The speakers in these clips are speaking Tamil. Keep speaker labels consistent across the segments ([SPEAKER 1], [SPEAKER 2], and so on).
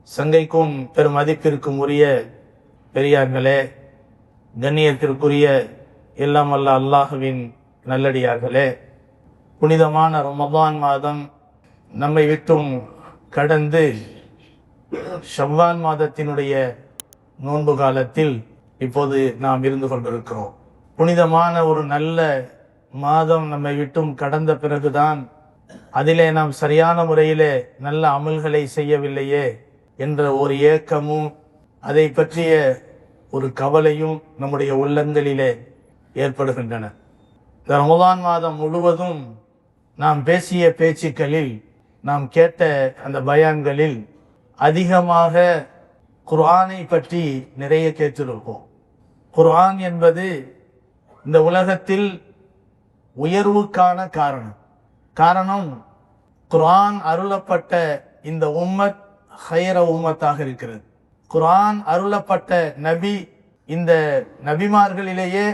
[SPEAKER 1] சங்கைக்கும் பெரும் மதிப்பிற்கும் உரிய பெரியார்களே, கண்ணியத்திற்குரிய எல்லாம் அல்ல அல்லாஹுவின் நல்லடியார்களே, புனிதமான ரமதான் மாதம் நம்மை விட்டும் கடந்து ஷவ்வால் மாதத்தினுடைய நோன்பு காலத்தில் இப்போது நாம் இருந்து கொண்டிருக்கிறோம். புனிதமான ஒரு நல்ல மாதம் நம்மை விட்டும் கடந்த பிறகுதான் அதிலே நாம் சரியான முறையிலே நல்ல அமல்களை செய்யவில்லையே என்ற ஒரு ஏக்கமும் அதை பற்றிய ஒரு கவலையும் நம்முடைய உள்ளங்களிலே ஏற்படுகின்றன. இந்த ரமதான் மாதம் முழுவதும் நாம் பேசிய பேச்சுக்களில், நாம் கேட்ட அந்த பயான்களில் அதிகமாக குர்ஆனை பற்றி நிறைய கேட்டிருப்போம். குர்ஆன் என்பது இந்த உலகத்தில் உயர்வுக்கான காரணம் குர்ஆன் அருளப்பட்ட இந்த உம்மத் ஹைர உம்மத்தாக இருக்கிறது. குர்ஆன் அருளப்பட்ட நபி இந்த நபிமார்களிலேயே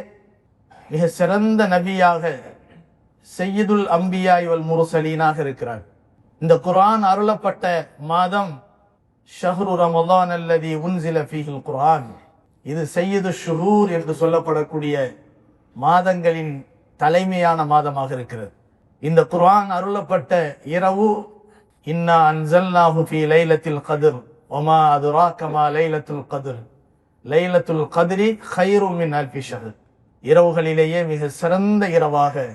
[SPEAKER 1] மிக சிறந்த நபியாக சையதுல் அம்பியா வல் முர்சலீனாக இருக்கிறார். இந்த குர்ஆன் அருளப்பட்ட மாதம் ஷஹ்ரு ரமதான் அல்லதி உன்சில ஃபீஹில் குர்ஆன், இது சையது ஷுஹூர் என்று சொல்லப்படக்கூடிய மாதங்களின் தலைமையான மாதமாக இருக்கிறது. இந்த குர்ஆன் அருளப்பட்ட இரவு இன்னா அன்ஸல்நாஹு ஃபீ லைலத்தில் கத்ர் வமா அதுராக மா லைலத்துல் கத்ர் லைலத்துல் கத்ரி கைரும் மின் அல்ஃபி ஷஹர், இரவுகளிலேயே மிக சிறந்த இரவாக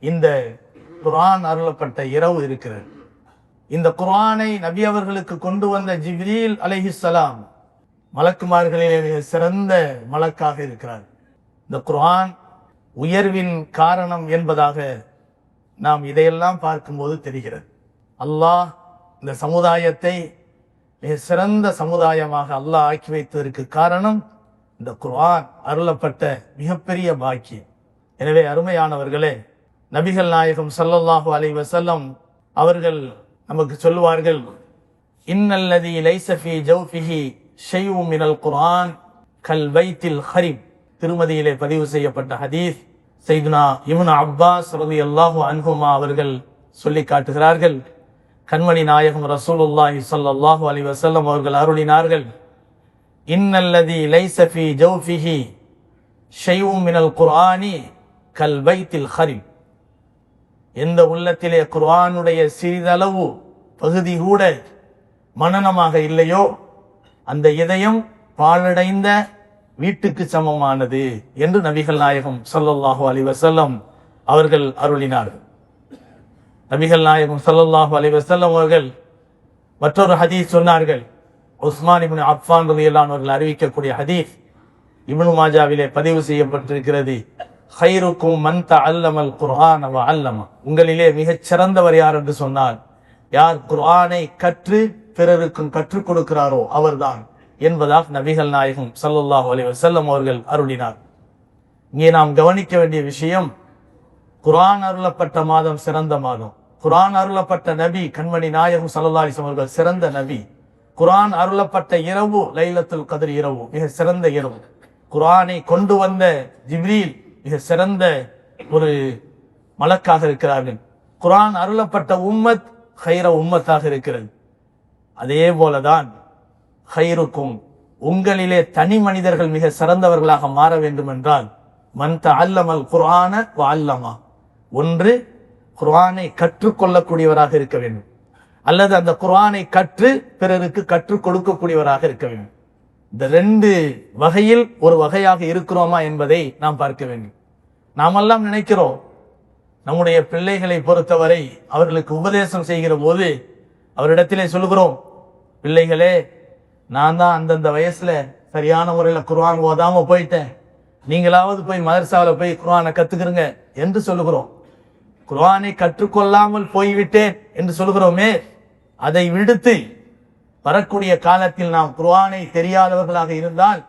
[SPEAKER 1] இந்த குர்ஆன் அருளப்பட்ட இரவு இருக்கிறது. இந்த குர்ஆனை நபி அவர்களுக்கு கொண்டு வந்த ஜிப்ரீல் அலைஹிஸ்ஸலாம் மலக்குமார்களிலே மிக சிறந்த மலக்காக இருக்கிறார். இந்த குர்ஆன் உயர்வின் காரணம் என்பதாக நாம் இதையெல்லாம் பார்க்கும்போது தெரிகிறது. அல்லாஹ் இந்த சமுதாயத்தை மிக சிறந்த சமுதாயமாக அல்லாஹ் ஆக்கி வைத்ததற்கு காரணம் இந்த குர்ஆன் அருளப்பட்ட மிகப்பெரிய பாக்கியம். எனவே அருமையானவர்களே, நபிகள் நாயகம் ஸல்லல்லாஹு அலைஹி வஸல்லம் அவர்கள் நமக்கு சொல்லுவார்கள், இன்னல்லதி லைஸ ஃபீ ஜௌஃபிஹி ஷைஉம் மினல் குர்ஆன் கல் பைத்தில் ஹரிம். திருமதியிலே பதிவு செய்யப்பட்ட ஹதீஸ். சையதுனா இப்னு அப்பாஸ் ரலியல்லாஹு அன்ஹுமா அவர்கள் சொல்லி காட்டுகிறார்கள், கண்மணி நாயகம் ரசூலுல்லாஹி ஸல்லல்லாஹு அலைஹி வஸல்லம் அவர்கள் அருளினார்கள், இன்னல்லதி லைஸ ஃபீ ஜௌஃபிஹி ஷைஉம் மினல் குர்ஆனி கல் பைத்தில் ஹரிம். எந்த உள்ளத்திலே குர்ஆனுடைய சிறிதளவு பகுதி கூட மனனமாக இல்லையோ அந்த இதயம் பாழடைந்த வீட்டுக்கு சமமானது என்று நபிகள் நாயகம் ஸல்லல்லாஹு அலைஹி வஸல்லம் அவர்கள் அருளினார்கள். நபிகள் நாயகம் ஸல்லல்லாஹு அலைஹி வஸல்லம் அவர்கள் மற்றொரு ஹதீஸ் சொன்னார்கள். உஸ்மான் இப்னு அஃபான் ரலியல்லாஹு அன்ஹு அவர்கள் அறிவிக்கக்கூடிய ஹதீஸ் இப்னு மாஜாவிலே பதிவு செய்யப்பட்டிருக்கிறது. ஹைருக்கும் மன் தஅல்லமல் குர்ஆன வ அல்லம. உங்களிலே மிகச் சிறந்தவர் யார் என்று சொன்னால், யார் குர்ஆனை கற்று பிறருக்கும் கற்றுக் கொடுக்கிறாரோ அவர்தான் என்பதாக நபிகள் நாயகம் ஸல்லல்லாஹு அலைஹி வஸல்லம் அவர்கள் அருளினார். இங்கே நாம் கவனிக்க வேண்டிய விஷயம், குர்ஆன் அருளப்பட்ட மாதம் சிறந்த மாதம். குர்ஆன் அருளப்பட்ட நபி கண்மணி நாயகம் ஸல்லல்லாஹு அலைஹி வஸல்லம் அவர்கள் சிறந்த நபி. குர்ஆன் அருளப்பட்ட இரவு லைலத்துல் கத்ர் இரவு, மிக சிறந்த இரவு. குர்ஆனை கொண்டு வந்த ஜிப்ரீல் மிக சிறந்த ஒரு மலக்காக இருக்கிறார்கள். குர்ஆன் அருளப்பட்ட உம்மத் ஹைர உம்மத்தாக இருக்கிறது. அதே போலதான் ஹைருக்கும், உங்களிலே தனி மனிதர்கள் மிக சிறந்தவர்களாக மாற வேண்டும் என்றால் மன் தஅல்லமல் குர்ஆன வ அல்லமா, ஒன்று குர்ஆனை கற்றுக்கொள்ளக்கூடியவராக இருக்க வேண்டும், அல்லது அந்த குர்ஆனை கற்று பிறருக்கு கற்றுக் கொடுக்கக்கூடியவராக இருக்க வேண்டும். இந்த ரெண்டு வகையில் ஒரு வகையாக இருக்கிறோமா என்பதை நாம் பார்க்க வேண்டும். நாமெல்லாம் நினைக்கிறோம், நம்முடைய பிள்ளைகளை பொறுத்தவரை அவர்களுக்கு உபதேசம் செய்கிற போது அவரிடத்திலே சொல்கிறோம், பிள்ளைகளே, நான் தான் அந்தந்த வயசுல சரியான முறையில் குர்ஆன் ஓதாம போயிட்டேன், நீங்களாவது போய் மதரசாவில் போய் குர்ஆனை கத்துக்கிறங்க என்று சொல்லுகிறோம். குர்ஆனை கற்றுக்கொள்ளாமல் போய்விட்டேன் என்று சொல்கிறோமே, அதை விடுத்து வரக்கூடிய காலத்தில் நாம் குர்ஆனை தெரியாதவர்களாக இருந்தால்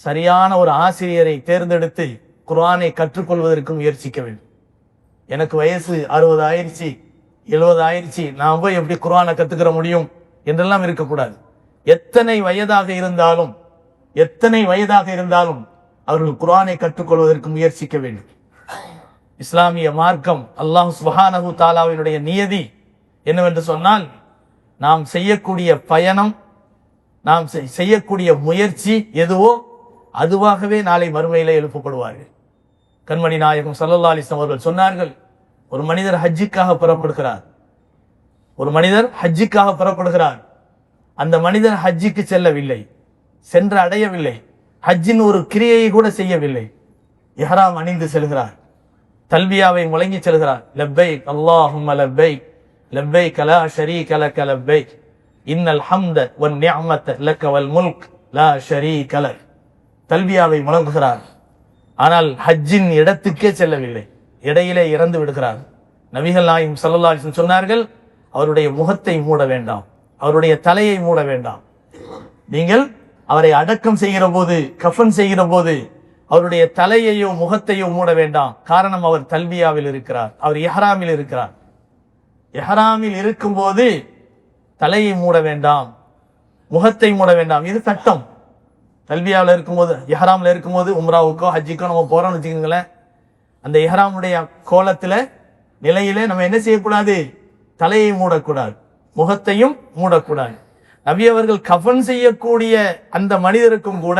[SPEAKER 1] சரியான ஒரு ஆசிரியரை தேர்ந்தெடுத்து குர்ஆனை கற்றுக்கொள்வதற்கு முயற்சிக்க வேண்டும். எனக்கு வயசு 60 ஆயிடுச்சு, 70 ஆயிடுச்சு, நான் போய் எப்படி குர்ஆனை கத்துக்கிற முடியும் என்றெல்லாம் இருக்கக்கூடாது. எத்தனை வயதாக இருந்தாலும் அவர்கள் குர்ஆனை கற்றுக்கொள்வதற்கு முயற்சிக்க வேண்டும். இஸ்லாமிய மார்க்கம், அல்லாஹ் சுப்ஹானஹு தஆலாவினுடைய நியதி என்னவென்று சொன்னால், நாம் செய்யக்கூடிய பயணம், நாம் செய்யக்கூடிய முயற்சி எதுவோ அதுவாகவே நாளை மறுமையிலே எழுப்பப்படுவார்கள். கண்மணி நாயகம் ஸல்லல்லாஹு அலைஹி வஸல்லம் அவர்கள் சொன்னார்கள், ஒரு மனிதர் ஹஜ்ஜுக்காக புறப்படுகிறார். ஒரு மனிதர் ஹஜ்ஜுக்காக புறப்படுகிறார். அந்த மனிதர் ஹஜ்ஜுக்கு செல்லவில்லை, சென்று அடையவில்லை, ஹஜ்ஜின் ஒரு கிரியையை கூட செய்யவில்லை. இஹ்ராம் அணிந்து செல்கிறார், தல்பியாவை முழங்கி செல்கிறார். லப்பைக் அல்லாஹும்ம லப்பைக் லப்பைக் லா ஷரீக லக லப்பைக் இன்னல் ஹம்த வன் நிஅமத லக வல் முல்க் லா ஷரீக லக். தல்பியாவை முழங்குகிறார். ஆனால் ஹஜ்ஜின் இடத்துக்கே செல்லவில்லை, இடையிலே இறந்து விடுகிறார். நபிகள் நாயகம் ஸல்லல்லாஹு அலைஹி வஸல்லம் சொன்னார்கள், அவருடைய முகத்தை மூட வேண்டாம், அவருடைய தலையை மூட வேண்டாம். நீங்கள் அவரை அடக்கம் செய்கிற போது, கஃபன் செய்கிற போது அவருடைய தலையையோ முகத்தையோ மூட வேண்டாம். காரணம், அவர் தல்பியாவில் இருக்கிறார், அவர் இஹ்ராமில் இருக்கிறார். இஹ்ராமில் இருக்கும் போது தலையை மூட வேண்டாம், முகத்தை மூட வேண்டாம். இது சட்டம். தல்பியாவில் இருக்கும்போது, இஹ்ராமில் இருக்கும்போது உம்ராவுக்கோ ஹஜ்ஜிக்கோ நம்ம போறோம்னு வச்சுக்கோங்களேன், அந்த இஹ்ராமுடைய கோலத்துல நிலையிலே நம்ம என்ன செய்யக்கூடாது? தலையை மூடக்கூடாது, முகத்தையும் மூடக்கூடாது. நபி அவர்கள் கஃபன் செய்யக்கூடிய அந்த மனிதருக்கும் கூட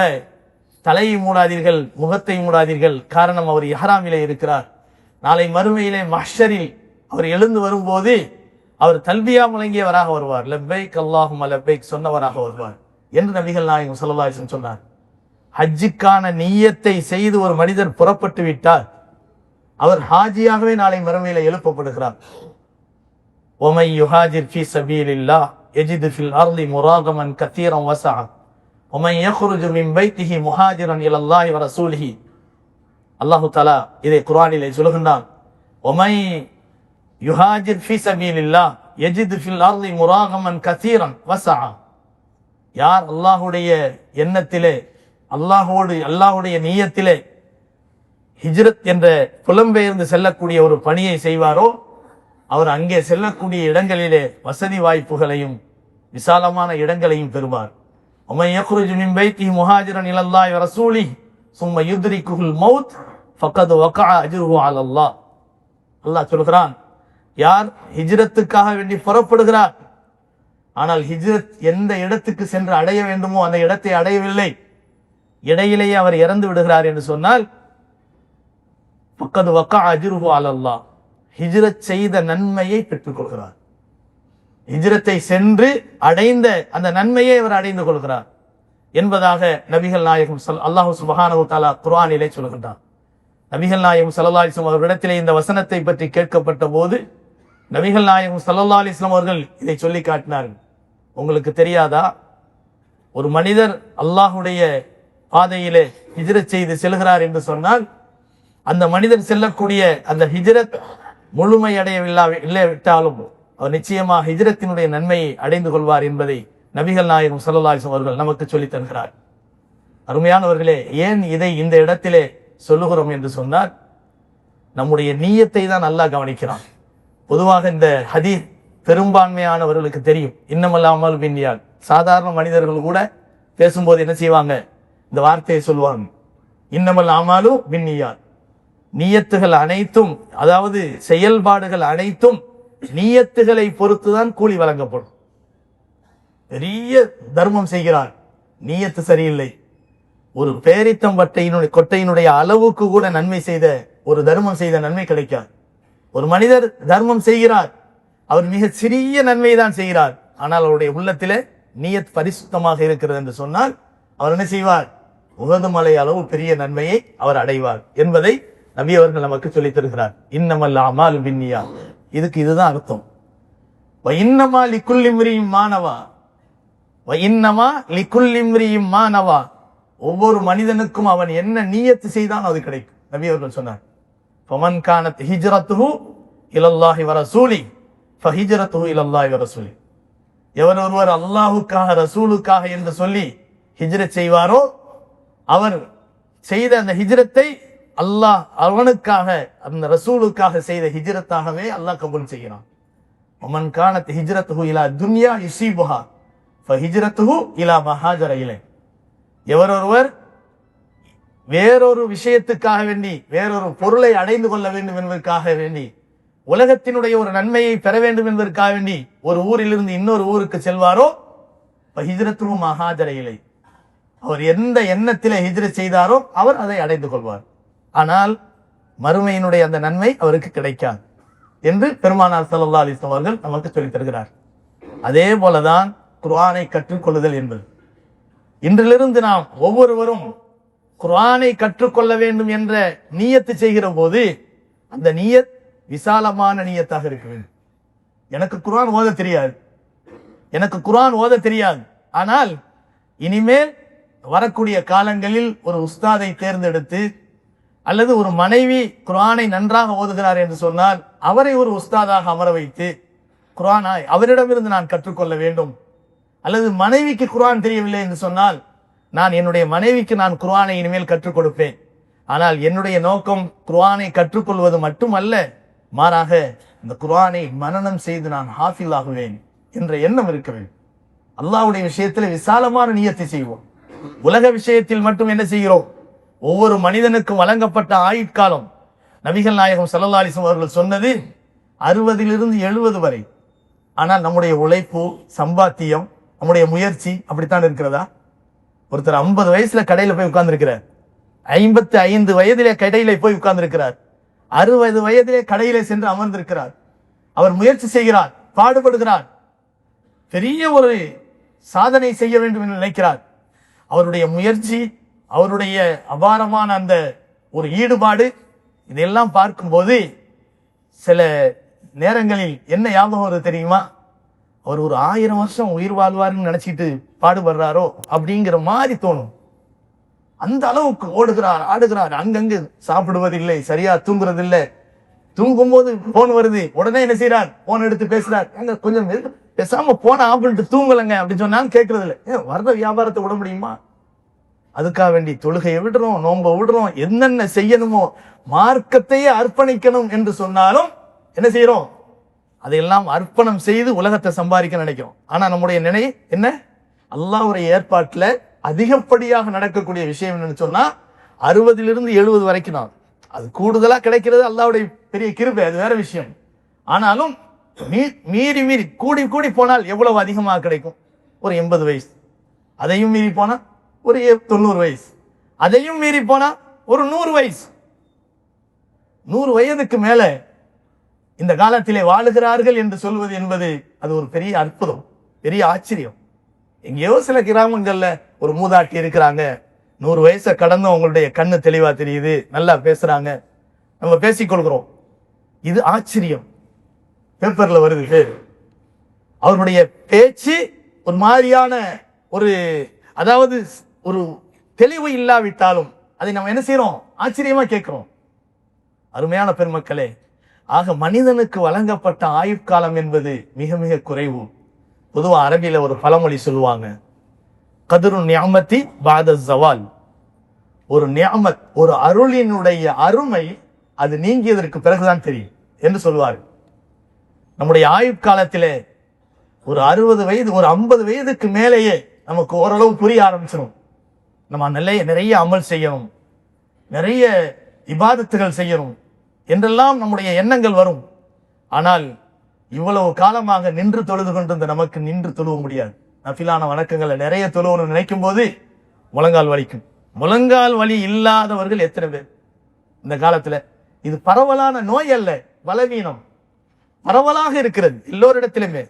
[SPEAKER 1] தலையை மூடாதீர்கள், முகத்தை மூடாதீர்கள். காரணம், அவர் இஹ்ராமிலே இருக்கிறார். நாளை மறுமையிலே மஹ்ஷரில் அவர் எழுந்து வரும்போது அவர் தல்பியா முழங்கியவராக வருவார், லப்பைக் அல்லாஹும்ம லப்பைக் சொன்னவராக வருவார் என்று நபிகள் நாயகம் ஸல்லல்லாஹு அலைஹி வஸல்லம் சொன்னார். ஹஜ்ஜுக்கான நிய்யத்தை செய்து ஒரு மனிதர் புறப்பட்டு விட்டார், அவர் ஹாஜியாகவே நாளை மறுமையிலே எழுப்பப்படுகிறார். وَمَنْ يُهَاجِرْ فِي سَبِيلِ اللَّهِ يَجِدْ فِي الْأَرْضِ مُرَاغَمًا كَثِيرًا وَسَعًا وَمَنْ يَخْرُجْ مِنْ بَيْتِهِ مُهَاجِرًا إِلَى اللَّهِ وَرَسُولِهِ. அல்லாஹு தஆலா இதை குர்ஆனிலே சொல்கின்றான், وَمَنْ يُهَاجِرْ فِي سَبِيلِ اللَّهِ يَجِدْ فِي الْأَرْضِ مُرَاغَمًا كَثِيرًا وَسَعًا. யார் அல்லாஹ்வுடைய எண்ணத்திலே, அல்லாஹ்வுடைய நிய்யத்திலே ஹிஜ்ரத் என்ற புலம்பெயர்ந்து செல்லக்கூடிய ஒரு பணியை செய்வாரோ, அவர் அங்கே செல்லக்கூடிய இடங்களிலே வசதி வாய்ப்புகளையும் விசாலமான இடங்களையும் பெறுவார். وَمَنْ يَخْرُجْ مِنْ بَيْتِهِ مُهَاجِرًا إِلَى اللَّهِ وَرَسُولِهِ ثُمَّ يُدْرِكُهُ الْمَوْتُ فَقَدْ وَقَعَ أَجْرُهُ عَلَى اللَّهِ. அல்லாஹ் சொல்கிறான், யார் ஹிஜ்ரத்துக்காக வேண்டி புறப்படுகிறார், ஆனால் ஹிஜ்ரத் எந்த இடத்துக்கு சென்று அடைய வேண்டுமோ அந்த இடத்தை அடையவில்லை, இடையிலேயே அவர் இறந்து விடுகிறார் என்று சொன்னால், فَقَدْ وَقَعَ أَجْرُهُ عَلَى اللَّهِ, ஹிஜ்ரத் செய்த நன்மையை பெற்றுக் கொள்கிறார். ஹிஜ்ரத்தை சென்று அடைந்த அந்த நன்மையை அவர் அடைந்து கொள்கிறார் என்பதாக நபிகள் நாயகம் அல்லாஹ் சுப்ஹானஹு வ தஆலா குர்ஆனிலே சொல்கின்றார். நபிகள் நாயகம் ஸல்லல்லாஹு அலைஹி வஸல்லம் அவர்களிடத்திலே இந்த வசனத்தை பற்றி கேட்கப்பட்ட போது நபிகள் நாயகம் ஸல்லல்லாஹு அலைஹி வஸல்லம் அவர்கள் இதை சொல்லி காட்டினார்கள். உங்களுக்கு தெரியாதா, ஒரு மனிதர் அல்லாஹ்வுடைய பாதையிலே ஹிஜ்ரத் செய்து செல்கிறார் என்று சொன்னால், அந்த மனிதர் செல்லக்கூடிய அந்த ஹிஜ்ரத் முழுமையடையவில்லாவிட்டாலும் அவர் நிச்சயமாக ஹிஜ்ரத்தினுடைய நன்மையை அடைந்து கொள்வார் என்பதை நபிகள் நாயகம் ஸல்லல்லாஹு அலைஹி வஸல்லம் அவர்கள் நமக்கு சொல்லித் தருகிறார். அருமையானவர்களே, ஏன் இதை இந்த இடத்திலே சொல்லுகிறோம் என்று சொன்னால், நம்முடைய நீயத்தை தான் அல்லாஹ் கவனிக்கிறான். பொதுவாக இந்த ஹதீஸ் பெரும்பான்மையானவர்களுக்கு தெரியும், இன்னமல் அமாலு பின்னியாத். சாதாரண மனிதர்கள் கூட பேசும்போது என்ன செய்வாங்க, இந்த வார்த்தையை சொல்லுவாங்க, இன்னமல் அமாலு பின்னியாத். நீயத்துகள் அனைத்தும், அதாவது செயல்பாடுகள் அனைத்தும் நீயத்துகளை பொறுத்துதான் கூலி வழங்கப்படும். பெரிய தர்மம் செய்கிறார், நீயத்து சரியில்லை, ஒரு பேரித்தம் கொட்டையினுடைய அளவுக்கு கூட நன்மை செய்த ஒரு தர்மம் செய்த நன்மை கிடைக்காது. ஒரு மனிதர் தர்மம் செய்கிறார், அவர் மிக சிறிய நன்மை தான் செய்கிறார், ஆனால் அவருடைய உள்ளத்திலே நீயத் பரிசுத்தமாக இருக்கிறது என்று சொன்னால் அவர் என்ன செய்வார், உகது மலை அளவு பெரிய நன்மையை அவர் அடைவார் என்பதை நபி அவர்கள் நமக்கு சொல்லித் தருகிறார். இன்னமல் அமாலு பின்னியாத், இதுக்கு இதுதான் அர்த்தம். இன்னமா லிக்குல்லி இம்ரியின் மானவா, இன்னமா லிக்குல்லி இம்ரியின் மானவா, ஒவ்வொரு மனிதனுக்கும் அவன் என்ன நீயத்து செய்தான் அது கிடைக்கும். நபி அவர்கள் சொன்னார், ஃபமன் கானத் ஹிஜ்ரத்துஹு இலல்லாஹி வ ரசூலி ஃபஹிஜ்ரத்துஹு இலல்லாஹி வ ரசூலி. எவர் ஒருவர் அல்லாஹுக்காக ரசூலுக்காக என்று சொல்லி ஹிஜ்ரத் செய்வாரோ, அவர் செய்த அந்த ஹிஜ்ரத்தை அல்லாஹ் அவனுக்காக, அந்த ரசூலுக்காக செய்த ஹிஜ்ரத்தாகவே அல்லாஹ் கபூல் செய்கிறான். ஃபமன் கானத் ஹிஜ்ரத்துஹு இலா துன்யா யுஸீபுஹா ஃபஹிஜ்ரத்துஹு இலா மா ஹாஜர இலைஹி. எவர் ஒருவர் வேறொரு விஷயத்துக்காக வேண்டி, வேறொரு பொருளை அடைந்து கொள்ள வேண்டும் என்பதற்காக வேண்டி உலகத்தினுடைய ஒரு நன்மையை பெற வேண்டும் என்பதற்காக வேண்டி ஒரு ஊரிலிருந்து இன்னொரு ஊருக்கு செல்வாரோ ஹிஜ்ரத்துஹு மா ஹாஜர இலை, அவர் எந்த எண்ணத்திலே ஹிஜ்ரத் செய்தாரோ அவர் அதை அடைந்து கொள்வார். ஆனால் மறுமையினுடைய அந்த நன்மை அவருக்கு கிடைக்காது என்று பெருமானார் ஸல்லல்லாஹு அலைஹி வஸல்லம் அவர்கள் நமக்கு சொல்லித் தருகிறார். அதே போலதான் குர்ஆனை கற்றுக்கொள்ளுதல் என்பது. இன்றிலிருந்து நாம் ஒவ்வொருவரும் குர்ஆனை கற்றுக்கொள்ள வேண்டும் என்ற நியத்து செய்கிற போது அந்த நியத் விசாலமான நியத்தாக இருக்க வேண்டும். எனக்கு குர்ஆன் ஓத தெரியாது, ஆனால் இனிமேல் வரக்கூடிய காலங்களில் ஒரு உஸ்தாதை தேர்ந்தெடுத்து அல்லது ஒரு மனைவி குர்ஆனை நன்றாக ஓதுகிறார் என்று சொன்னால் அவரை ஒரு உஸ்தாதாக அமர வைத்து குர்ஆனை அவரிடமிருந்து நான் கற்றுக்கொள்ள வேண்டும். அல்லது மனைவிக்கு குர்ஆன் தெரியவில்லை என்று சொன்னால் நான் என்னுடைய மனைவிக்கு நான் குர்ஆனை இனிமேல் கற்றுக் கொடுப்பேன். ஆனால் என்னுடைய நோக்கம் குர்ஆனை கற்றுக்கொள்வது மட்டுமல்ல, மாறாக இந்த குர்ஆனை மனனம் செய்து நான் ஹாஃபில் ஆகுவேன் என்ற எண்ணம் இருக்க வேண்டும். அல்லாஹ்வுடைய விஷயத்தில் விசாலமான நியத்தை செய்வோம். உலக விஷயத்தில் மட்டும் என்ன செய்கிறோம்? ஒவ்வொரு மனிதனுக்கும் வழங்கப்பட்ட ஆயுட்காலம் நபிகள் நாயகம் ஸல்லல்லாஹு அலைஹி வஸல்லம் அவர்கள் சொன்னது 60 70 வரை. ஆனால் நம்முடைய உழைப்பு, சம்பாத்தியம், நம்முடைய முயற்சி அப்படித்தான் இருக்கிறதா? ஒருத்தர் 50 வயசுல கடையில போய் உட்கார்ந்துருக்கிறார், 55 வயதிலே கடையில போய் உட்கார்ந்துருக்கிறார், 60 வயதிலே கடையிலே சென்று அமர்ந்திருக்கிறார். அவர் முயற்சி செய்கிறார், பாடுபடுகிறார், பெரிய ஒரு சாதனை செய்ய வேண்டும் என்று நினைக்கிறார். அவருடைய முயற்சி, அவருடைய அபாரமான அந்த ஒரு ஈடுபாடு, இதெல்லாம் பார்க்கும்போது சில நேரங்களில் என்ன ஞாபகம் வருது தெரியுமா? அவர் ஒரு 1000 வருஷம் உயிர் வாழ்வார்னு நினைச்சிட்டு பாடுபடுறாரோ அப்படிங்கிற மாதிரி தோணும். அந்த அளவுக்கு ஓடுகிறார், ஆடுகிறார், அங்கங்கு சாப்பிடுவதில்லை, சரியா தூங்குறதில்லை. தூங்கும் போது போன் வருது, உடனே என்ன செய்யறார்? போன் எடுத்து பேசுறார். அங்க கொஞ்சம் பேசாம போன ஆப்பிட்டு தூங்கலைங்க அப்படின்னு சொன்னாலும் கேட்கறது இல்லை. வர்ற வியாபாரத்தை விட முடியுமா? அதுக்காக வேண்டி தொழுகையை விடுறோம், நோன்பை விடுறோம், என்னென்ன செய்யணுமோ மார்க்கத்தையே அர்ப்பணிக்கணும் என்று சொன்னாலும் என்ன செய்யறோம்? அதையெல்லாம் அர்ப்பணம் செய்து உலகத்தை சம்பாதிக்க நினைக்கிறோம். ஆனா நம்முடைய நினை என்ன? அல்லாஹ்வுடைய ஏற்பாட்டுல அதிகப்படியாக நடக்கக்கூடிய விஷயம் என்னன்னு சொன்னா 60 70 வரைக்கும் தான். அது கூடுதலா கிடைக்கிறது அல்லாஹ்வுடைய பெரிய கிருபை, அது வேற விஷயம். ஆனாலும் மீறி கூடி கூடி போனால் எவ்வளவு அதிகமாக கிடைக்கும்? ஒரு 80 வயசு. அதையும் மீறி போனா ஒரு 90 வயசு. அதையும் மீறி போனா ஒரு 100 வயசு. 100 வயதுக்கு மேல இந்த காலத்திலே வாழுகிறார்கள் என்று சொல்வது என்பது அது ஒரு பெரிய அற்புதம், பெரிய ஆச்சரியம். எங்கேயோ சில கிராமங்கள்ல ஒரு மூதாட்டி இருக்கிறாங்க, 100 வயசை கடந்து அவங்களுடைய கண்ணு தெளிவா தெரியுது, நல்லா பேசுறாங்க, நம்ம பேசிக்கொள்கிறோம். இது ஆச்சரியம். பேப்பர்ல வருது, அவருடைய பேச்சு ஒரு மாதிரியான ஒரு, அதாவது ஒரு தெளிவு இல்லாவிட்டாலும் அதை நம்ம என்ன செய்யறோம்? ஆச்சரியமா கேட்கிறோம். அருமையான பெருமக்களே, ஆக மனிதனுக்கு வழங்கப்பட்ட ஆயுட்காலம் என்பது மிக மிக குறைவு. பொதுவா அரபியில ஒரு பழமொழி சொல்லுவாங்க, கதுரு நியமத்தி பாத ஜவால். ஒரு நியமத், ஒரு அருளினுடைய அருமை அது நீங்கியதற்கு பிறகுதான் தெரியும் என்று சொல்வார். நம்முடைய ஆயுட்காலத்திலே ஒரு 60 வயது, ஒரு 50 வயதுக்கு மேலேயே நமக்கு ஓரளவு புரிய ஆரம்பிச்சிடும். நம்ம நிறைய அமல் செய்யணும், நிறைய இபாதத்துகள் செய்யணும் என்றெல்லாம் நம்முடைய எண்ணங்கள் வரும். ஆனால் இவ்வளவு காலமாக நின்று தொழுது கொண்டிருந்த நமக்கு நின்று தொழுவ முடியாது. நஃபிலான வணக்கங்களை நிறைய தொழுவணும் நினைக்கும் போது முழங்கால் வலிக்கும். முழங்கால் வலி இல்லாதவர்கள் எத்தனை பேர் இந்த காலத்துல? இது பரவலான நோய் அல்ல, பலவீனம் பரவலாக இருக்கிறது எல்லோரிடத்திலுமே.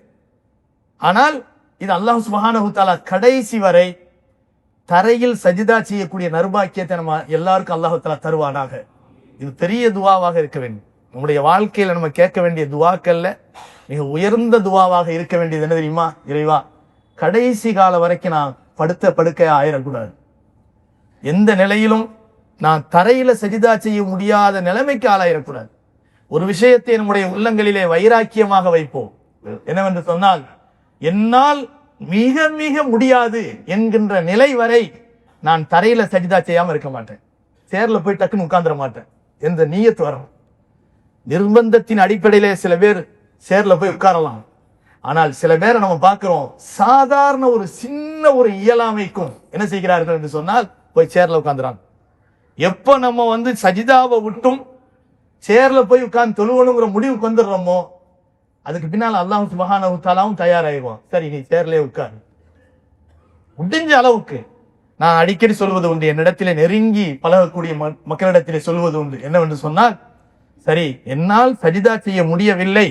[SPEAKER 1] ஆனால் இது அல்லாஹ் சுப்ஹானஹு தஆலா கடைசி வரை தரையில் சஜிதா செய்யக்கூடிய நர்பாக்கியத்தை நம்ம எல்லாருக்கும் அல்லாஹ் தஆலா தருவானாக. இது பெரிய துவாவாக இருக்க வேண்டும். நம்முடைய வாழ்க்கையில நம்ம கேட்க வேண்டிய துவாக்கள்ல மிக உயர்ந்த துவாவாக இருக்க வேண்டியது என்ன தெரியுமா? இறைவா, கடைசி கால வரைக்கும் நான் படுக்கையா ஆயிடக்கூடாது. எந்த நிலையிலும் நான் தரையில சஜிதா செய்ய முடியாத நிலைமைக்கு ஆளாயிடக்கூடாது. ஒரு விஷயத்தை நம்முடைய உள்ளங்களிலே வைராக்கியமாக வைப்போம். என்னவென்று சொன்னால், என்னால் மிக மிக முடியாது என்கின்ற நிலை வரை நான் தரையில சஜிதா செய்யாம இருக்க மாட்டேன். சேர்ல போய் டக்குன்னு உட்கார்ந்துட மாட்டேன் என்ற நியத்து வரும். நிர்பந்தத்தின் அடிப்படையிலே சில பேர் சேர்ல போய் உட்காரலாம். ஆனால் சில பேரை நம்ம பார்க்கிறோம், சாதாரண ஒரு சின்ன ஒரு இயலாமைக்கும் என்ன செய்கிறார்கள் என்று சொன்னால் போய் சேர்ல உட்கார்ந்துறாங்க. எப்ப நம்ம சஜிதாவை விட்டும் சேர்ல போய் உட்கார்ந்து தொழுவணுங்கிற முடிவுக்கு வந்துடுறோமோ, அதுக்கு பின்னால் அல்லாஹ் சுப்ஹானஹு தஆலாவும் தயாராகிடுவான். சரி, நீ சேர்லயே உட்காரு. முடிஞ்ச அளவுக்கு நான் அடிக்கடி சொல்வது உண்டு, என்னிடத்திலே நெருங்கி பழகக்கூடிய மக்களிடத்திலே சொல்வது உண்டு. என்னவென்று சொன்னால், சரி, என்னால் சஜிதா செய்ய முடியவில்லை,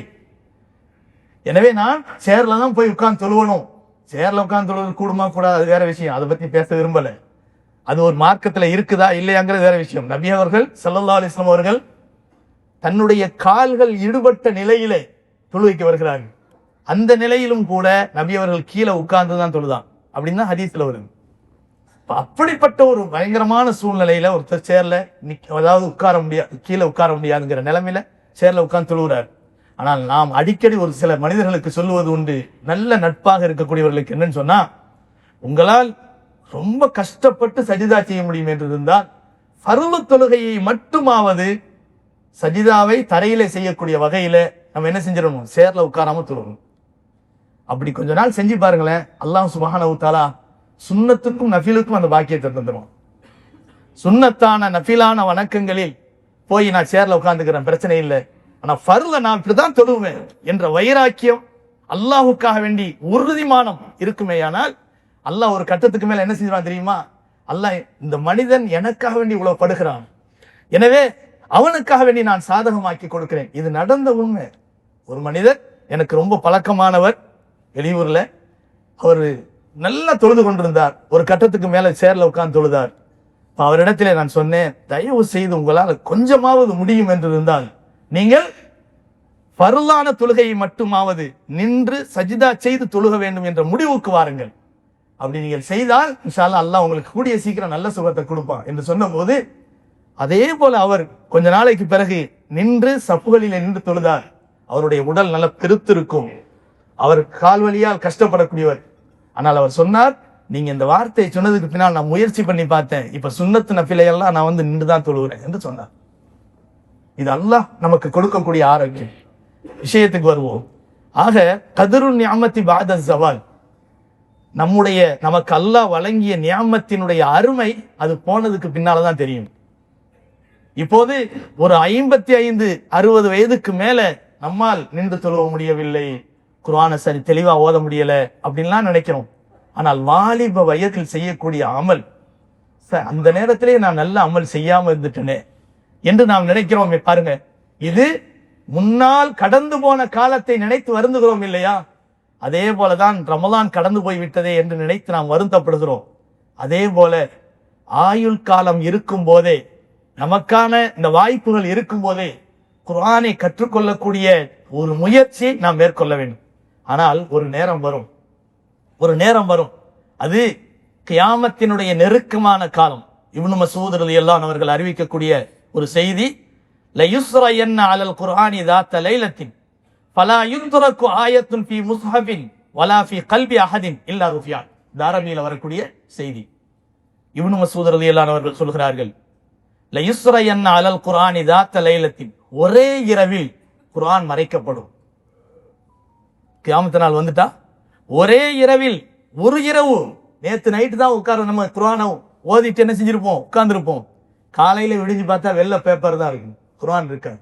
[SPEAKER 1] எனவே நான் சேர்ல தான் போய் உட்கார்ந்து தொழுவணும். சேர்ல உட்கார்ந்து தொழுவது கூடுமா கூடாது, அது வேற விஷயம். அதை பத்தி பேச விரும்பல. அது ஒரு மார்க்கத்துல இருக்குதா இல்லையாங்கிறது வேற விஷயம். நபி அவர்கள் ஸல்லல்லாஹு அலைஹி வஸல்லம் அவர்கள் தன்னுடைய கால்கள் ஈடுபட்ட நிலையிலே தொழுகைக்கு வருகிறார்கள். அந்த நிலையிலும் கூட நபி அவர்கள் கீழே உட்கார்ந்து தான் தொழுதான் அப்படின்னு தான் ஹதீஸ்ல வருது. அப்படிப்பட்ட ஒரு பயங்கரமான சூழ்நிலையில ஒருத்தர் சேர்ல அதாவது உட்கார முடியாது, கீழே உட்கார முடியாதுங்கிற நிலைமையில சேர்ல உட்கார்ந்து தொழுகிறார். ஆனால் நாம் அடிக்கடி ஒரு சில மனிதர்களுக்கு சொல்லுவது உண்டு, நல்ல நட்பாக இருக்கக்கூடியவர்களுக்கு என்னன்னு சொன்னா, உங்களால் ரொம்ப கஷ்டப்பட்டு சஜிதா செய்ய முடியும் என்று இருந்தால் ஃபர்து தொழுகையை மட்டுமாவது சஜிதாவை தரையிலே செய்யக்கூடிய வகையில நம்ம என்ன செஞ்சிடணும், சேர்ல உட்காராம தொழுகணும். அப்படி கொஞ்ச நாள் செஞ்சு பாருங்களேன், அல்லாஹ் சுப்ஹானஹு தஆலா சுன்னத்துக்கும் நஃபிலுக்கும் அந்த பாக்கியத்தை தந்துடும். சுன்னத்தான நஃபிலான வணக்கங்களில் போய் நான் சேர்ல உட்கார்ந்துக்கிறேன், பிரச்சனை இல்லை. ஆனா ஃபர்ல நான் இப்படிதான் தொழுவேன் என்ற வைராக்கியம், அல்லாஹுக்காக வேண்டி உறுதிமானம் இருக்குமேயானால் அல்லாஹ் ஒரு கட்டத்துக்கு மேல என்ன செஞ்சிருவான் தெரியுமா? அல்லாஹ் இந்த மனிதன் எனக்காக வேண்டி இவ்வளவு படுகிறான், எனவே அவனுக்காக வேண்டி நான் சாதகமாக்கி கொடுக்கிறேன். இது நடந்த உண்மை. ஒரு மனிதர் எனக்கு ரொம்ப பழக்கமானவர், வெளியூர்ல, அவர் நல்லா தொழுது கொண்டிருந்தார். ஒரு கட்டத்துக்கு மேல சேர்ல உட்கார்ந்து தொழுதார். அவரிடத்திலே நான் சொன்னேன், தயவு செய்து உங்களால் கொஞ்சமாவது முடியும் என்று இருந்தால் நீங்கள் ஃபர்லான தொழுகையை மட்டுமாவது நின்று சஜிதா செய்து தொழுக வேண்டும் என்ற முடிவுக்கு வாருங்கள். அப்படி நீங்கள் செய்தால் இன்ஷா அல்லாஹ் அல்லாஹ் உங்களுக்கு கூடிய சீக்கிரம் நல்ல சுகத்தை கொடுப்பான் என்று சொன்னபோது, அதே போல அவர் கொஞ்ச நாளைக்கு பிறகு நின்று சப்புகளில் நின்று தொழுதார். அவருடைய உடல் நல்ல பெருத்திருக்கும், அவர் கால்வலியால் கஷ்டப்படக்கூடியவர். ஆனால் அவர் சொன்னார், நீங்க இந்த வார்த்தையை சொன்னதுக்கு பின்னால் நான் முயற்சி பண்ணி பார்த்தேன், இப்ப சுன்னத்து நஃபிலையெல்லாம் நான் வந்து நின்றுதான் தொழுகிறேன் என்று சொன்னார். இது அல்லாஹ் நமக்கு கொடுக்கக்கூடிய ஆரோக்கியம். விஷயத்துக்கு வருவோம். ஆக கதருன் நியாமத்தி பாத ஜவால், நமக்கு அல்லாஹ் வழங்கிய நியாமத்தினுடைய அருமை அது போனதுக்கு பின்னால்தான் தெரியும். இப்போது ஒரு 55, 60 வயதுக்கு மேல நம்மால் நின்று தொழுவ முடியவில்லை, குர்ஆனை சரி தெளிவா ஓத முடியல அப்படின்லாம் நினைக்கிறோம். ஆனால் வாலிப வயதில் செய்யக்கூடிய அமல், அந்த நேரத்திலே நான் நல்ல அமல் செய்யாம இருந்துட்டேனே என்று நாம் நினைக்கிறோம். பாருங்க, இது முன்னால் கடந்து போன காலத்தை நினைத்து வருந்துகிறோம் இல்லையா? அதே போலதான் ரமலான் கடந்து போய் விட்டதே என்று நினைத்து நாம் வருத்தப்படுகிறோம். அதே போல ஆயுள் காலம் இருக்கும் போதே, நமக்கான இந்த வாய்ப்புகள் இருக்கும் போதே குர்ஆனை கற்றுக்கொள்ளக்கூடிய ஒரு முயற்சியை நாம் மேற்கொள்ள வேண்டும். ஆனால் ஒரு நேரம் வரும், அது கியாமத்தினுடைய நெருக்கமான காலம். இப்னு மஸ்ஊத் ரலியல்லாஹு அன்ஹு அவர்கள் அறிவிக்கக்கூடிய ஒரு செய்தி, லயுஸ்ரயன்ன அலல் குர்ஆனி ذات லைலத்தின் ஃபலா யுத்ரகு ஆயத்துன் ஃபீ முஸ்ஹஃபின் வலா ஃபீ கல்பி அஹதின் இல்லா ருஃபியான். தாரமியில வரக்கூடிய செய்தி. இப்னு மஸ்ஊத் ரலியல்லாஹு அன்ஹு அவர்கள் சொல்கிறார்கள், லயுஸ்ரயன்ன அலல் குர்ஆனி ذات லைலத்தின், ஒரே இரவில் குர்ஆன் மறைக்கப்படும். கியாமத் நாள் வந்துட்டா ஒரே இரவில், ஒரு இரவு, நேத்து நைட்டு தான் உட்கார நம்ம குர்ஆனை ஓதிட்டு என்ன செஞ்சிருப்போம், உட்கார்ந்துருப்போம். காலையில விடிஞ்சு பார்த்தா வெள்ளை பேப்பர் தான் இருக்கு, குர்ஆன் இருக்காது.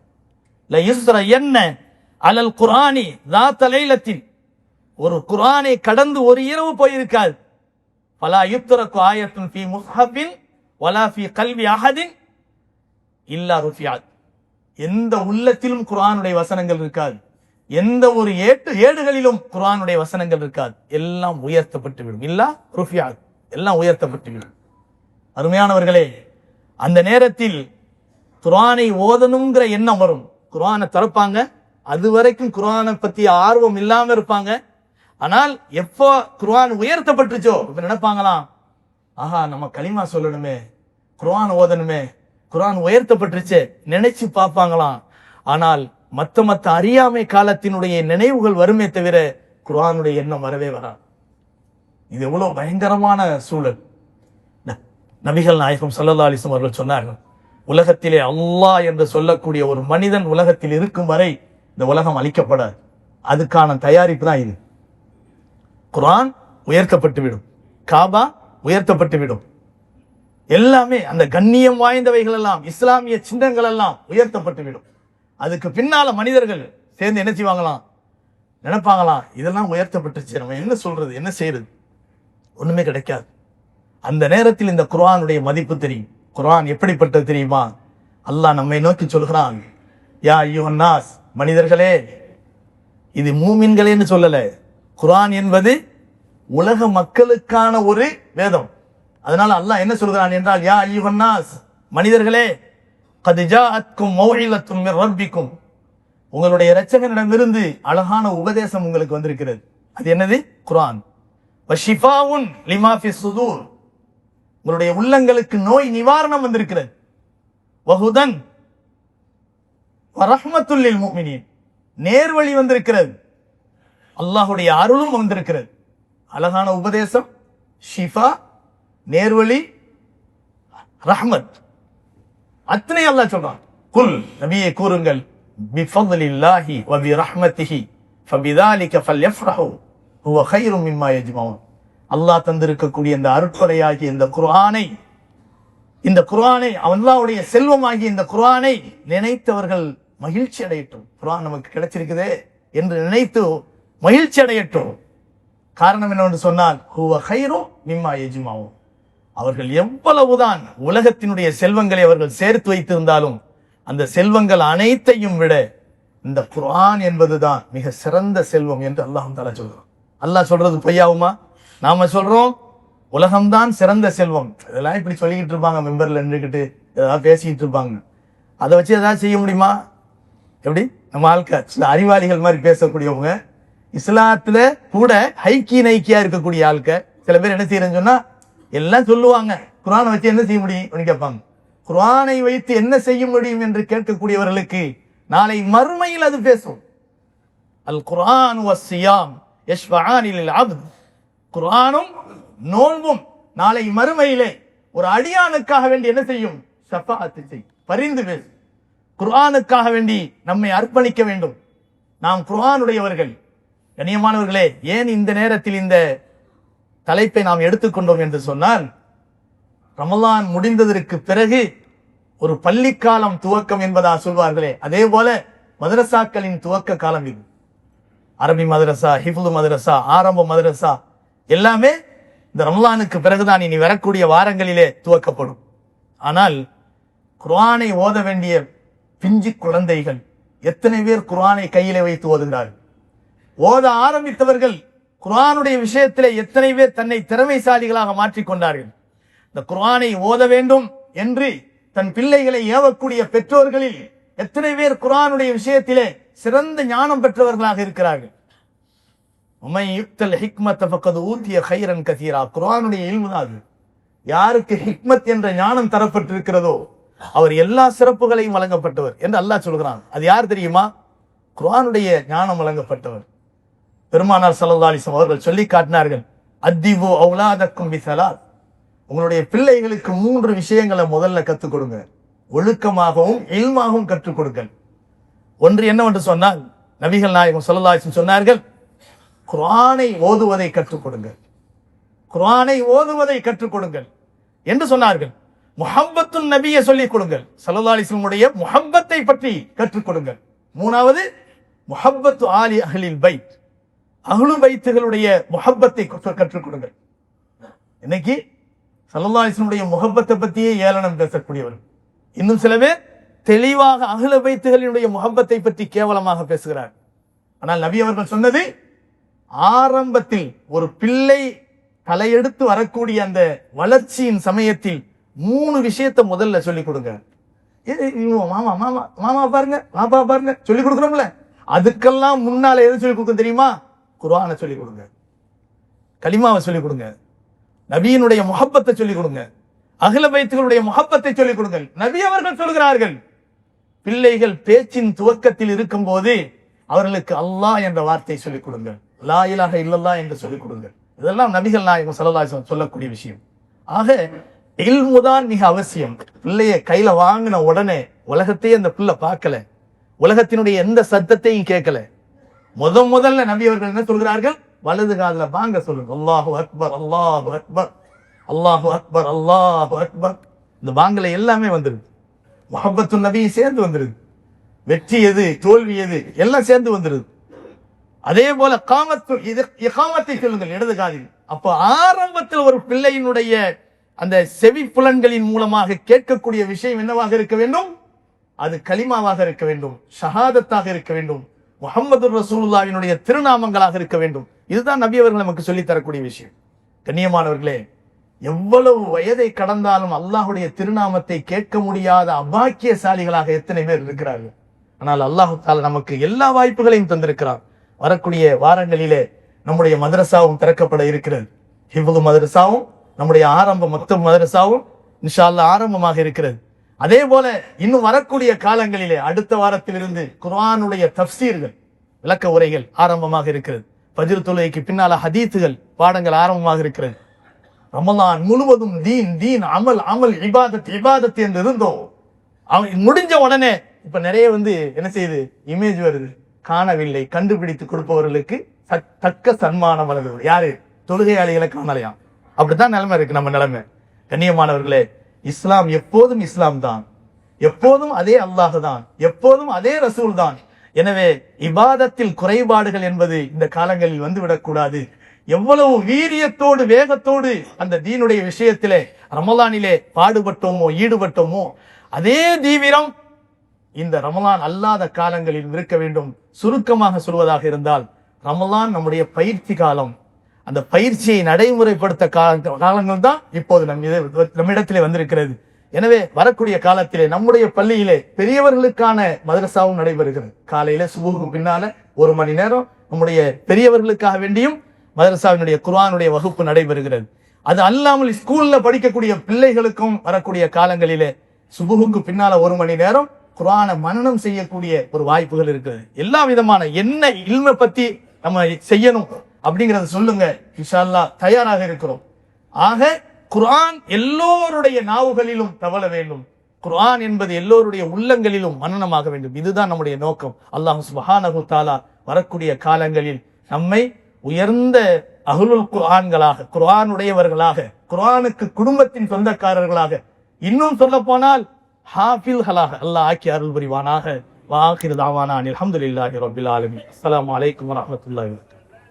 [SPEAKER 1] லயுஸ்ரயன்ன அலல் குர்ஆனி ذات லைலத்தின், ஒரு குர்ஆனை கடந்து ஒரு இரவு போயிருக்காது. ஃபலா யுத்ரகு ஆயத்துன் ஃபீ முஸ்ஹஃபின் வலா ஃபீ கல்பி அஹதின் இல்லா ருஃபியாத். எந்த உள்ளத்திலும் குர்ஆனுடைய வசனங்கள் இருக்காது, எந்த ஒரு ஏடுகளிலும் குர்ஆனுடைய வசனங்கள் இருக்காது, எல்லாம் உயர்த்தப்பட்டு விடும். இல்லா ருஃபியாத், எல்லாம் உயர்த்தப்பட்டு விடும். அருமையானவர்களே, அந்த நேரத்தில் குர்ஆனை ஓதணுங்கிற எண்ணம் வரும். குர்ஆனை திறப்பாங்க, அது வரைக்கும் குர்ஆனை பத்தி ஆர்வம் இல்லாம இருப்பாங்க. ஆனால் எப்போ குர்ஆன் உயர்த்தப்பட்டுச்சோ இப்ப நினைப்பாங்களாம், ஆஹா நம்ம கலிமா சொல்லணுமே, குர்ஆன் ஓதணுமே, குர்ஆன் உயர்த்தப்பட்டுருச்சு நினைச்சு பார்ப்பாங்களாம். ஆனால் மத்த அறியாமை காலத்தினுடைய நினைவுகள் வருமே தவிர குர்ஆனுடைய எண்ணம் வரவே வராது. இது எவ்வளவு பயங்கரமான சூழல். நபிகள் நாயகம் ஸல்லல்லாஹு அலைஹி வஸல்லம் அவர்கள் சொன்னார்கள், உலகத்திலே அல்லாஹ் என்று சொல்லக்கூடிய ஒரு மனிதன் உலகத்தில் இருக்கும் வரை இந்த உலகம் அழிக்கப்படாது. அதுக்கான தயாரிப்பு தான் இது. குர்ஆன் உயர்த்தப்பட்டுவிடும், காபா உயர்த்தப்பட்டுவிடும், எல்லாமே அந்த கண்ணியம் வாய்ந்தவைகள் எல்லாம், இஸ்லாமிய சின்னங்கள் எல்லாம் உயர்த்தப்பட்டுவிடும். அதுக்கு பின்னால மனிதர்கள் சேர்ந்து என்ன செய்வாங்களாம், நினைப்பாங்களாம், இதெல்லாம் உயர்த்தப்பட்டுச்சு, நம்ம என்ன சொல்றது, என்ன செய்யறது, ஒண்ணுமே கிடைக்காது. அந்த நேரத்தில் இந்த குர்ஆனுடைய மதிப்பு தெரியும். குர்ஆன் எப்படிப்பட்டது தெரியுமா? அல்லாஹ் நம்மை நோக்கி சொல்கிறான், யா அய்யுஹன் நாஸ், மனிதர்களே. இது மூமின்களேன்னு சொல்லல. குர்ஆன் என்பது உலக மக்களுக்கான ஒரு வேதம். அதனால அல்லாஹ் என்ன சொல்கிறான் என்றால், யா அய்யுஹன் நாஸ், மனிதர்களே, கத் ஜாஅத்கும் மௌஇலத்தும் மிர் ரப்பிக்கும், உங்களுடைய இரட்சகனிடமிருந்து அழகான உபதேசம் உங்களுக்கு வந்திருக்கிறது. அது என்னது? குர்ஆன். வஷிஃபாவுன் லிமா ஃபி ஸுதூர், உங்களுடைய உள்ளங்களுக்கு நோய் நிவாரணம் வந்திருக்கிறது. வஹுதன் வரஹ்மத்துல் லில் முஃமினீன், நேர்வழி வந்திருக்கிறது. அல்லாஹ்வுடைய அருளும் வந்திருக்கிறது. அழகான உபதேசம், ஷிஃபா, நேர்வழி, ரஹ்மத், அத்தனை அல்லாஹ் சொல்றான். குல், நபியே கூறுங்கள், பிஃபத்லில்லாஹி வ பிரஹ்மத்திஹி ஃபபிதாலிக ஃபல்யஃப்ரஹு ஹுவ கைரும் மிம்மா யஜ்மஊன். அல்லாஹ் தந்திருக்கக்கூடிய இந்த அருட்கொடையாகிய இந்த குர்ஆனை அல்லாஹ்வுடைய செல்வமாகிய இந்த குர்ஆனை நினைத்தவர்கள் மகிழ்ச்சி அடையட்டும். குர்ஆன் நமக்கு கிடைச்சிருக்குதே என்று நினைத்து மகிழ்ச்சி அடையட்டும். காரணம் என்னவென்று சொன்னால், ஹுவ கைரும் மிம்மா யஜ்மஊன், அவர்கள் எவ்வளவுதான் உலகத்தினுடைய செல்வங்களை அவர்கள் சேர்த்து வைத்திருந்தாலும் அந்த செல்வங்கள் அனைத்தையும் விட இந்த குர்ஆன் என்பதுதான் மிக சிறந்த செல்வம் என்று அல்லாஹ் தஆலா சொல்றான். அல்லாஹ் சொல்றது பொய்யாவுமா? நாம சொல்றோம் உலகம்தான் சிறந்த செல்வம். இதெல்லாம் இப்படி சொல்லிக்கிட்டு இருப்பாங்க, மெம்பர்ல நின்றுக்கிட்டு ஏதாவது பேசிக்கிட்டு இருப்பாங்க. அதை வச்சு ஏதாவது செய்ய முடியுமா? எப்படி நம்ம ஆட்கள் சில அறிவாளிகள் மாதிரி பேசக்கூடியவங்க, இஸ்லாத்துல கூட நைக்கியா இருக்கக்கூடிய ஆட்கள் சில பேர் என்ன செய்யறேன்னு சொன்னா எல்லாம் சொல்லுவாங்க, குர்ஆனை வச்சு என்ன செய்ய முடியும் அப்படின்னு கேட்பாங்க. குர்ஆனை வைத்து என்ன செய்ய முடியும் என்று கேட்கக்கூடியவர்களுக்கு நாளை மறுமையில் அது பேசும். அல் குர்ஆன் வஸ்ஸியாம் யஷ்ஃபஆனி லில் அப்த், குர்ஆனும் நோன்பும் நாளை மறுமையிலே ஒரு அடியானுக்காக வேண்டி என்ன செய்யும்? ஷஃபாஅத் செய்யும், பரிந்து பேசும். குர்ஆனுக்காக வேண்டி நம்மை அர்ப்பணிக்க வேண்டும். நாம் குர்ஆனுடையவர்கள். கண்ணியமானவர்களே, ஏன் இந்த நேரத்தில் இந்த தலைப்பை நாம் எடுத்துக்கொண்டோம் என்று சொன்னால், ரமலான் முடிந்ததற்கு பிறகு ஒரு பள்ளிக்காலம் துவக்கம் என்பதா சொல்வார்களே, அதே போல மதரசாக்களின் துவக்க காலம் இது. அரபி மதரசா, ஹிஃப்து மதரசா, ஆரம்ப மதரசா எல்லாமே இந்த ரமலானுக்கு பிறகுதான் இனி வரக்கூடிய வாரங்களிலே துவக்கப்படும். ஆனால் குர்ஆனை ஓத வேண்டிய பிஞ்சு குழந்தைகள் எத்தனை பேர் குர்ஆனை கையிலே வைத்து ஓதுகிறார்கள்? ஓத ஆரம்பித்தவர்கள் குர்ஆனுடைய விஷயத்திலே எத்தனை பேர் தன்னை திறமைசாலிகளாக மாற்றிக்கொண்டார்கள்? இந்த குர்ஆனை ஓத வேண்டும் என்று தன் பிள்ளைகளை ஏவக்கூடிய பெற்றோர்களில் எத்தனை பேர் குர்ஆனுடைய விஷயத்திலே சிறந்த ஞானம் பெற்றவர்களாக இருக்கிறார்கள்? குர்ஆனுடைய இல்மு அது. யாருக்கு ஹிக்மத் என்ற ஞானம் தரப்பட்டிருக்கிறதோ அவர் எல்லா சிறப்புகளையும் வழங்கப்பட்டவர் என்று அல்லாஹ் சொல்கிறான். அது யார் தெரியுமா? குர்ஆனுடைய ஞானம் வழங்கப்பட்டவர். பெருமானார் ஸல்லல்லாஹு அலைஹி வஸல்லம் அவர்கள் சொல்லி காட்டினார்கள், அத்திபு அவுலாதக்கும் பிஸலாத், உங்களுடைய பிள்ளைகளுக்கு 3 விஷயங்களை முதல்ல கற்றுக் கொடுங்க. ஒழுக்கமாகவும் இல்மாகவும் கற்றுக் கொடுங்கள். ஒன்று என்னவென்று சொன்னால், நபிகள் நாயகம் ஸல்லல்லாஹு அலைஹி வஸல்லம் சொன்னார்கள், குர்ஆனை ஓதுவதை கற்றுக் கொடுங்கள், குர்ஆனை ஓதுவதை கற்றுக் கொடுங்கள் என்று சொன்னார்கள். முஹப்பத்துன் நபியை சொல்லிக் கொடுங்கள், ஸல்லல்லாஹு அலைஹி வஸல்லம் உடைய முஹப்பத்தை பற்றி கற்றுக் கொடுங்கள். 3வது முஹப்பத்து ஆலி அஹ்லில் பைத், அஹ்லு பைத்துகளுடைய முஹப்பத்தை கற்றுக் கொடுங்கள். இன்னைக்கு ஸல்லல்லாஹு அலைஹி வஸல்லம் உடைய முஹப்பத்தை பற்றியே ஏளனம் பேசக்கூடியவர். இன்னும் சில பேர் தெளிவாக அஹ்லு பைத்துகளினுடைய முஹப்பத்தை பற்றி கேவலமாக பேசுகிறார். ஆனால் நபி அவர்கள் சொன்னது, ஆரம்பத்தில் ஒரு பிள்ளை தலையெடுத்து வரக்கூடிய அந்த வளர்ச்சியின் சமயத்தில் 3 விஷயத்தை முதல்ல சொல்லிக் கொடுங்க. மாமா மாமா மாமா பாருங்க, பாப்பா பாருங்க சொல்லிக் கொடுக்குறோம்ல, அதுக்கெல்லாம் முன்னால எது சொல்லிக் கொடுக்க தெரியுமா? குர்ஆனை சொல்லிக் கொடுங்க, கலிமாவை சொல்லிக் கொடுங்க, நபியினுடைய முஹப்பத்தை சொல்லிக் கொடுங்க, அஹ்ல பைத்துகளுடைய முஹப்பத்தை சொல்லிக் கொடுங்கள். நபி அவர்கள் சொல்கிறார்கள், பிள்ளைகள் பேச்சின் துவக்கத்தில் இருக்கும் போது அவர்களுக்கு அல்லாஹ் என்ற வார்த்தை சொல்லிக் கொடுங்கள், லா இலாஹ இல்லல்லாஹ் என்று சொல்லிக் கொடுங்கள். இதெல்லாம் நபிகள் நாயகம் ஸல்லல்லாஹு அலைஹி வஸல்லம் சொல்லக்கூடிய விஷயம். ஆக இல்முதான் மிக அவசியம். பிள்ளைய கையில வாங்கின உடனே உலகத்தையே அந்த பிள்ளை பார்க்கல, உலகத்தினுடைய எந்த சத்தத்தையும் கேட்கல. முதல்ல நபி அவர்கள் என்ன சொல்கிறார்கள்? வலது காதுல வாங்க சொல்லுங்க, அல்லாஹு அக்பர் அல்லாஹு அக்பர் அல்லாஹு அக்பர் அல்லாஹு அக்பர். இந்த வாங்கல எல்லாமே வந்துருது, முஹப்பத்து நபி சேர்ந்து வந்துருது. வெற்றி எது தோல்வி எது எல்லாம் சேர்ந்து வந்துருது. அதே போல இகாமத்தை சொல்லுங்கள் இடது காதில். அப்போ ஆரம்பத்தில் ஒரு பிள்ளையினுடைய அந்த செவி புலன்களின் மூலமாக கேட்கக்கூடிய விஷயம் என்னவாக இருக்க வேண்டும்? அது கலிமாவாக இருக்க வேண்டும், ஷஹாதத்தாக இருக்க வேண்டும், முஹம்மது ரசூலுல்லாஹ்வினுடைய திருநாமங்களாக இருக்க வேண்டும். இதுதான் நபி அவர்கள் நமக்கு சொல்லி தரக்கூடிய விஷயம். கண்ணியமானவர்களே, எவ்வளவு வயதை கடந்தாலும் அல்லாஹுடைய திருநாமத்தை கேட்க முடியாத அபாக்கியசாலிகளாக எத்தனை பேர் இருக்கிறார்கள். ஆனால் அல்லாஹு தஆலா நமக்கு எல்லா வாய்ப்புகளையும் தந்திருக்கிறார். வரக்கூடிய வாரங்களிலே நம்முடைய மதரசாவும் திறக்கப்பட இருக்கிறது. ஹிஃபுல் மதரசாவும் நம்முடைய ஆரம்ப மக்தப் மதரசாவும் இன்ஷா அல்லாஹ் ஆரம்பமாக இருக்கிறது. அதே போல இன்னும் வரக்கூடிய காலங்களிலே அடுத்த வாரத்திலிருந்து குர்ஆனுடைய தஃப்சீர்கள், விளக்க உரைகள் ஆரம்பமாக இருக்கிறது. ஃபஜ்ர் தொழுகைக்கு பின்னால ஹதீத்துகள் பாடங்கள் ஆரம்பமாக இருக்கிறது. ரமலான் முழுவதும் தீன் தீன் அமல் அமல் இபாதத் இபாதத் என்று இருந்தோம். முடிஞ்ச உடனே இப்ப நிறைய என்ன செய்யுது, இமேஜ் வருது, காணவில்லை, கண்டுபிடித்து கொடுப்பவர்களுக்கு தக்க சன்மானம் வழங்குவது யாரு? தொழுகையாளிகளை காணலையாம். அப்படித்தான் நிலைமை இருக்கு நம்ம நிலைமை. கண்ணியமானவர்களே, இஸ்லாம் எப்போதும் இஸ்லாம் தான், எப்போதும் அதே அல்லாஹ் தான், எப்போதும் அதே ரசூல் தான். எனவே இபாதத்தில் குறைபாடுகள் என்பது இந்த காலங்களில் வந்துவிடக்கூடாது. எவ்வளவு வீரியத்தோடு வேகத்தோடு அந்த தீனுடைய விஷயத்திலே ரமலானிலே பாடுபட்டோமோ ஈடுபட்டோமோ அதே தீவிரம் இந்த ரமலான் அல்லாத காலங்களில் இருக்க வேண்டும். சுருக்கமாக சொல்வதாக இருந்தால், ரமலான் நம்முடைய பயிற்சி காலம். அந்த பயிற்சியை நடைமுறைப்படுத்த காலங்கள் தான் இப்போது நம்மிடத்திலே வந்திருக்கிறது. எனவே வரக்கூடிய காலத்திலே நம்முடைய பள்ளியிலே பெரியவர்களுக்கான மதரசாவும் நடைபெறுகிறது. காலையில சுபுக்கு பின்னால 1 மணி நேரம் நம்முடைய பெரியவர்களுக்காக வேண்டியும் மதரசாவினுடைய குர்ஆனுடைய வகுப்பு நடைபெறுகிறது. அது அல்லாமல் ஸ்கூல்ல படிக்கக்கூடிய பிள்ளைகளுக்கும் வரக்கூடிய காலங்களிலே சுபுகுக்கு பின்னால 1 மணி நேரம் குர்ஆனை மனனம் செய்யக்கூடிய ஒரு வாய்ப்புகள் இருக்குது. எல்லா விதமான என்ன இல்மை பத்தி நம்ம செய்யணும் அப்படிங்கறத சொல்லுங்க, இன்ஷா அல்லாஹ் தயாராக இருக்கிறோம். ஆக குர்ஆன் எல்லோருடைய நாவுகளிலும் தவழ வேண்டும். குர்ஆன் என்பது எல்லோருடைய உள்ளங்களிலும் மனனமாக வேண்டும். இதுதான் நம்முடைய நோக்கம். அல்லாஹ் சுப்ஹானஹு தஆலா வரக்கூடிய காலங்களில் நம்மை உயர்ந்த அஹ்லுல் குர்ஆன்களாக, குர்ஆனுடையவர்களாக, குர்ஆனுக்கு குடும்பத்தின் சொந்தக்காரர்களாக, இன்னும் சொல்ல போனால் ஹாஃபில்களாக அல்லாஹ் ஆக்கி அருள் புரிவானாக. வஆகிரு தஅவானா அல்ஹம்துலில்லாஹி ரப்பில் ஆலமீன். அஸ்ஸலாமு அலைக்கும் வரஹ்மத்துல்லாஹி.